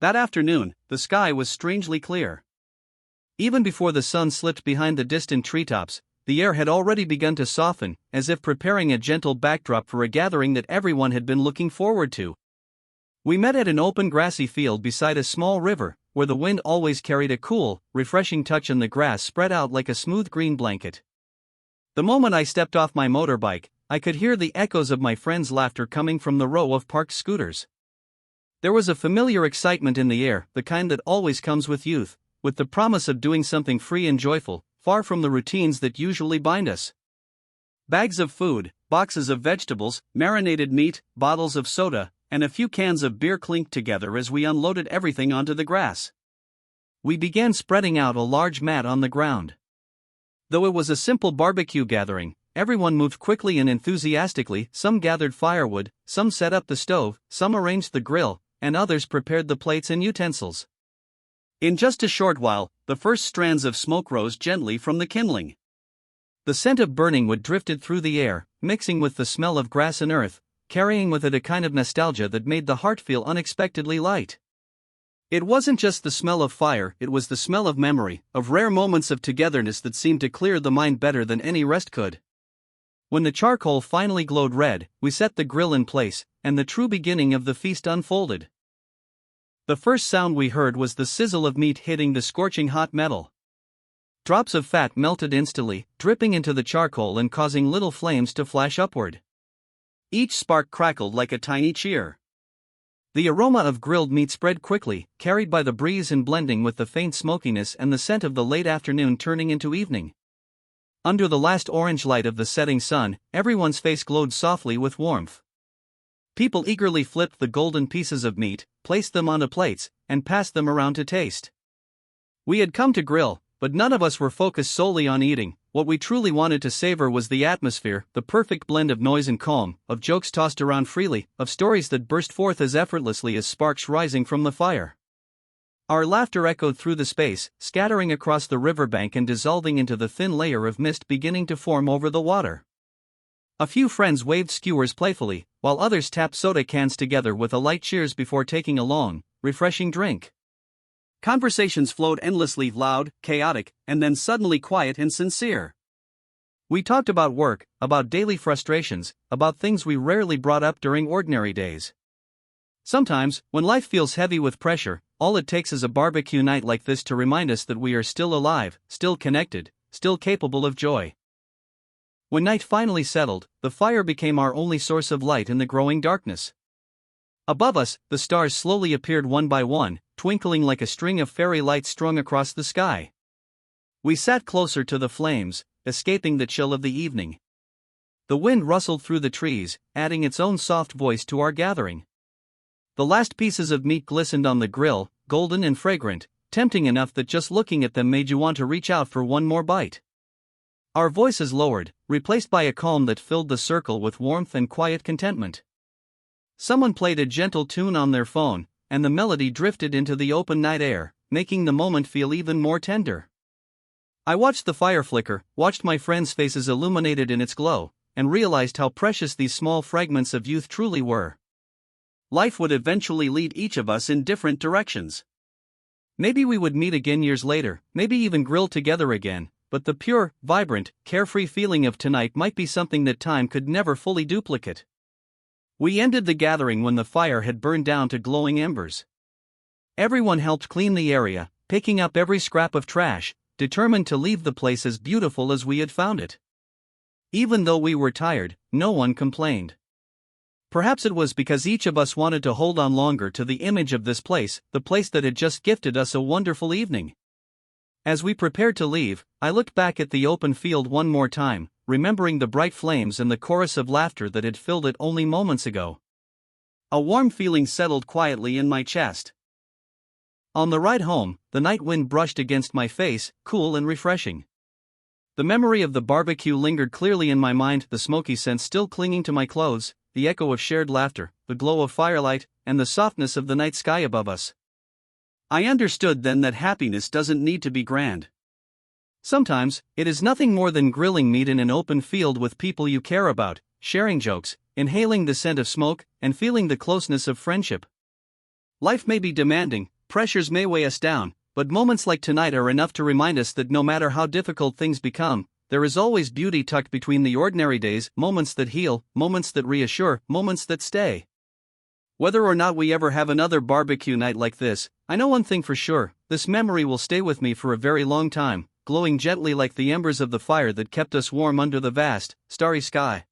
That afternoon, the sky was strangely clear. Even before the sun slipped behind the distant treetops, the air had already begun to soften, as if preparing a gentle backdrop for a gathering that everyone had been looking forward to. We met at an open grassy field beside a small river, where the wind always carried a cool, refreshing touch and the grass spread out like a smooth green blanket. The moment I stepped off my motorbike, I could hear the echoes of my friends' laughter coming from the row of parked scooters. There was a familiar excitement in the air, the kind that always comes with youth, with the promise of doing something free and joyful, far from the routines that usually bind us. Bags of food, boxes of vegetables, marinated meat, bottles of soda, and a few cans of beer clinked together as we unloaded everything onto the grass. We began spreading out a large mat on the ground. Though it was a simple barbecue gathering, everyone moved quickly and enthusiastically. Some gathered firewood, some set up the stove, some arranged the grill, and others prepared the plates and utensils. In just a short while, the first strands of smoke rose gently from the kindling. The scent of burning wood drifted through the air, mixing with the smell of grass and earth, carrying with it a kind of nostalgia that made the heart feel unexpectedly light. It wasn't just the smell of fire, it was the smell of memory, of rare moments of togetherness that seemed to clear the mind better than any rest could. When the charcoal finally glowed red, we set the grill in place, and the true beginning of the feast unfolded. The first sound we heard was the sizzle of meat hitting the scorching hot metal. Drops of fat melted instantly, dripping into the charcoal and causing little flames to flash upward. Each spark crackled like a tiny cheer. The aroma of grilled meat spread quickly, carried by the breeze and blending with the faint smokiness and the scent of the late afternoon turning into evening. Under the last orange light of the setting sun, everyone's face glowed softly with warmth. People eagerly flipped the golden pieces of meat, placed them onto plates, and passed them around to taste. We had come to grill, but none of us were focused solely on eating. What we truly wanted to savor was the atmosphere, the perfect blend of noise and calm, of jokes tossed around freely, of stories that burst forth as effortlessly as sparks rising from the fire. Our laughter echoed through the space, scattering across the riverbank and dissolving into the thin layer of mist beginning to form over the water. A few friends waved skewers playfully, while others tapped soda cans together with a light cheers before taking a long, refreshing drink. Conversations flowed endlessly, loud, chaotic, and then suddenly quiet and sincere. We talked about work, about daily frustrations, about things we rarely brought up during ordinary days. Sometimes, when life feels heavy with pressure, all it takes is a barbecue night like this to remind us that we are still alive, still connected, still capable of joy. When night finally settled, the fire became our only source of light in the growing darkness. Above us, the stars slowly appeared one by one, twinkling like a string of fairy lights strung across the sky. We sat closer to the flames, escaping the chill of the evening. The wind rustled through the trees, adding its own soft voice to our gathering. The last pieces of meat glistened on the grill, golden and fragrant, tempting enough that just looking at them made you want to reach out for one more bite. Our voices lowered, replaced by a calm that filled the circle with warmth and quiet contentment. Someone played a gentle tune on their phone, and the melody drifted into the open night air, making the moment feel even more tender. I watched the fire flicker, watched my friends' faces illuminated in its glow, and realized how precious these small fragments of youth truly were. Life would eventually lead each of us in different directions. Maybe we would meet again years later, maybe even grill together again, but the pure, vibrant, carefree feeling of tonight might be something that time could never fully duplicate. We ended the gathering when the fire had burned down to glowing embers. Everyone helped clean the area, picking up every scrap of trash, determined to leave the place as beautiful as we had found it. Even though we were tired, no one complained. Perhaps it was because each of us wanted to hold on longer to the image of this place, the place that had just gifted us a wonderful evening. As we prepared to leave, I looked back at the open field one more time, remembering the bright flames and the chorus of laughter that had filled it only moments ago. A warm feeling settled quietly in my chest. On the ride home, the night wind brushed against my face, cool and refreshing. The memory of the barbecue lingered clearly in my mind, the smoky scent still clinging to my clothes, the echo of shared laughter, the glow of firelight, and the softness of the night sky above us. I understood then that happiness doesn't need to be grand. Sometimes, it is nothing more than grilling meat in an open field with people you care about, sharing jokes, inhaling the scent of smoke, and feeling the closeness of friendship. Life may be demanding, pressures may weigh us down, but moments like tonight are enough to remind us that no matter how difficult things become, there is always beauty tucked between the ordinary days, moments that heal, moments that reassure, moments that stay. Whether or not we ever have another barbecue night like this, I know one thing for sure: this memory will stay with me for a very long time, glowing gently like the embers of the fire that kept us warm under the vast, starry sky.